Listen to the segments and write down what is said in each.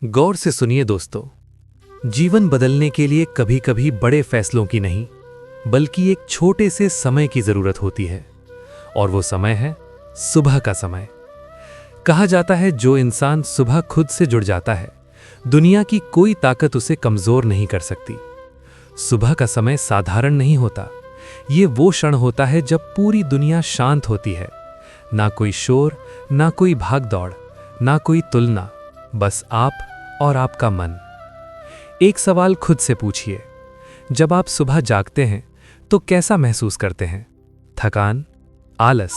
गौर से सुनिए दोस्तों, जीवन बदलने के लिए कभी कभी बड़े फैसलों की नहीं बल्कि एक छोटे से समय की जरूरत होती है। और वो समय है सुबह का समय। कहा जाता है जो इंसान सुबह खुद से जुड़ जाता है, दुनिया की कोई ताकत उसे कमजोर नहीं कर सकती। सुबह का समय साधारण नहीं होता। ये वो क्षण होता है जब पूरी दुनिया शांत होती है। ना कोई शोर, ना कोई भाग दौड़, ना कोई तुलना, बस आप और आपका मन। एक सवाल खुद से पूछिए, जब आप सुबह जागते हैं तो कैसा महसूस करते हैं? थकान, आलस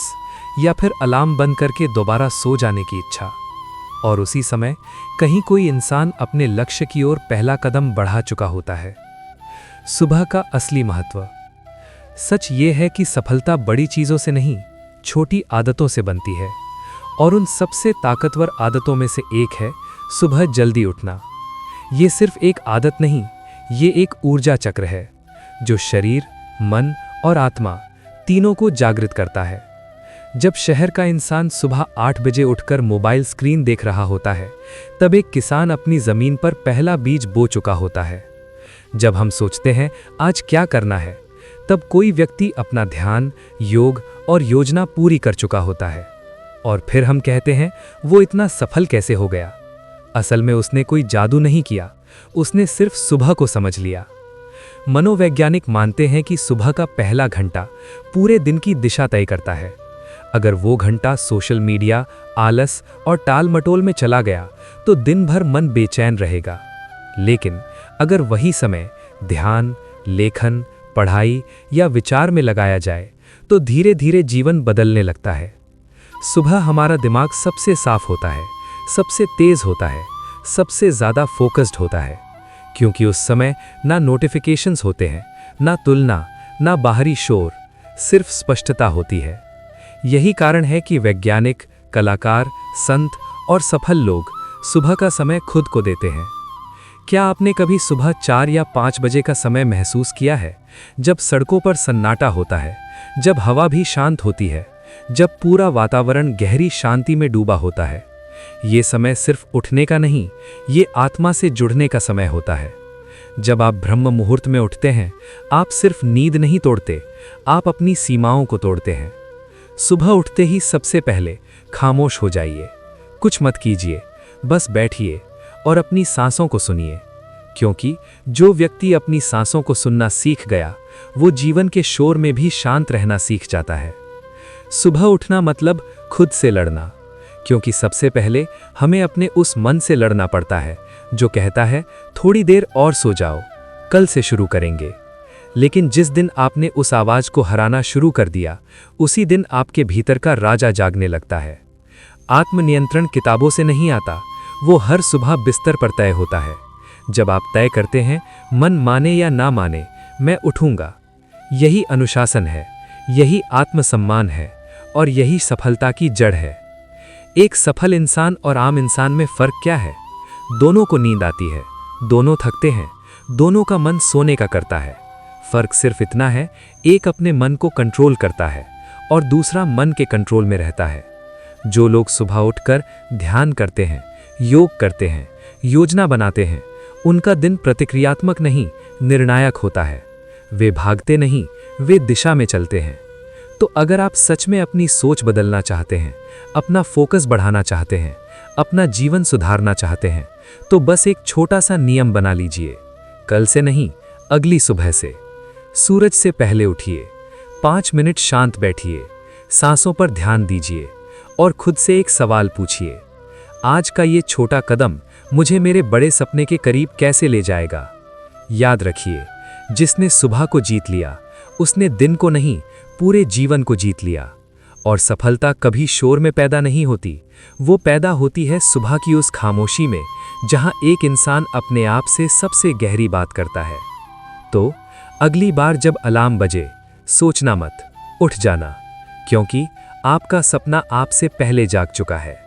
या फिर अलार्म बंद करके दोबारा सो जाने की इच्छा? और उसी समय कहीं कोई इंसान अपने लक्ष्य की ओर पहला कदम बढ़ा चुका होता है। सुबह का असली महत्व। सच ये है कि सफलता बड़ी चीजों से नहीं, छोटी आदतों से बनती है। और उन सबसे ताकतवर आदतों में से एक है सुबह जल्दी उठना। ये सिर्फ एक आदत नहीं, ये एक ऊर्जा चक्र है जो शरीर, मन और आत्मा तीनों को जागृत करता है। जब शहर का इंसान सुबह 8 बजे उठकर मोबाइल स्क्रीन देख रहा होता है, तब एक किसान अपनी जमीन पर पहला बीज बो चुका होता है। जब हम सोचते हैं आज क्या करना है, तब कोई व्यक्ति अपना ध्यान, योग और योजना पूरी कर चुका होता है। और फिर हम कहते हैं वो इतना सफल कैसे हो गया? असल में उसने कोई जादू नहीं किया, उसने सिर्फ सुबह को समझ लिया। मनोवैज्ञानिक मानते हैं कि सुबह का पहला घंटा पूरे दिन की दिशा तय करता है। अगर वो घंटा सोशल मीडिया, आलस और टाल मटोल में चला गया तो दिन भर मन बेचैन रहेगा। लेकिन अगर वही समय ध्यान, लेखन, पढ़ाई या विचार में लगाया जाए तो धीरे धीरे जीवन बदलने लगता है। सुबह हमारा दिमाग सबसे साफ होता है, सबसे तेज होता है, सबसे ज्यादा फोकस्ड होता है, क्योंकि उस समय ना नोटिफिकेशंस होते हैं, ना तुलना, ना बाहरी शोर, सिर्फ स्पष्टता होती है। यही कारण है कि वैज्ञानिक, कलाकार, संत और सफल लोग सुबह का समय खुद को देते हैं। क्या आपने कभी सुबह 4 या 5 बजे का समय महसूस किया है, जब सड़कों पर सन्नाटा होता है, जब हवा भी शांत होती है, जब पूरा वातावरण गहरी शांति में डूबा होता है? ये समय सिर्फ उठने का नहीं, ये आत्मा से जुड़ने का समय होता है। जब आप ब्रह्म मुहूर्त में उठते हैं, आप सिर्फ नींद नहीं तोड़ते, आप अपनी सीमाओं को तोड़ते हैं। सुबह उठते ही सबसे पहले खामोश हो जाइए। कुछ मत कीजिए, बस बैठिए और अपनी सांसों को सुनिए। क्योंकि जो व्यक्ति अपनी सांसों को सुनना सीख गया, वो जीवन के शोर में भी शांत रहना सीख जाता है। सुबह उठना मतलब खुद से लड़ना, क्योंकि सबसे पहले हमें अपने उस मन से लड़ना पड़ता है जो कहता है थोड़ी देर और सो जाओ, कल से शुरू करेंगे। लेकिन जिस दिन आपने उस आवाज को हराना शुरू कर दिया, उसी दिन आपके भीतर का राजा जागने लगता है। आत्मनियंत्रण किताबों से नहीं आता, वो हर सुबह बिस्तर पर तय होता है। जब आप तय करते हैं, मन माने या ना माने, मैं उठूंगा। यही अनुशासन है, यही आत्मसम्मान है और यही सफलता की जड़ है। एक सफल इंसान और आम इंसान में फर्क क्या है? दोनों को नींद आती है, दोनों थकते हैं, दोनों का मन सोने का करता है। फर्क सिर्फ इतना है, एक अपने मन को कंट्रोल करता है और दूसरा मन के कंट्रोल में रहता है। जो लोग सुबह उठकर ध्यान करते हैं, योग करते हैं, योजना बनाते हैं, उनका दिन प्रतिक्रियात्मक नहीं, निर्णायक होता है। वे भागते नहीं, वे दिशा में चलते हैं। तो अगर आप सच में अपनी सोच बदलना चाहते हैं, अपना फोकस बढ़ाना चाहते हैं, अपना जीवन सुधारना चाहते हैं, तो बस एक छोटा सा नियम बना लीजिए। कल से नहीं, अगली सुबह से। सूरज से पहले उठिए, 5 मिनट शांत बैठिए, सांसों पर ध्यान दीजिए और खुद से एक सवाल पूछिए, आज का ये छोटा कदम मुझे मेरे बड़े सपने के करीब कैसे ले जाएगा? याद रखिए, जिसने सुबह को जीत लिया, उसने दिन को नहीं, पूरे जीवन को जीत लिया। और सफलता कभी शोर में पैदा नहीं होती, वो पैदा होती है सुबह की उस खामोशी में, जहां एक इंसान अपने आप से सबसे गहरी बात करता है। तो अगली बार जब अलार्म बजे, सोचना मत, उठ जाना, क्योंकि आपका सपना आपसे पहले जाग चुका है।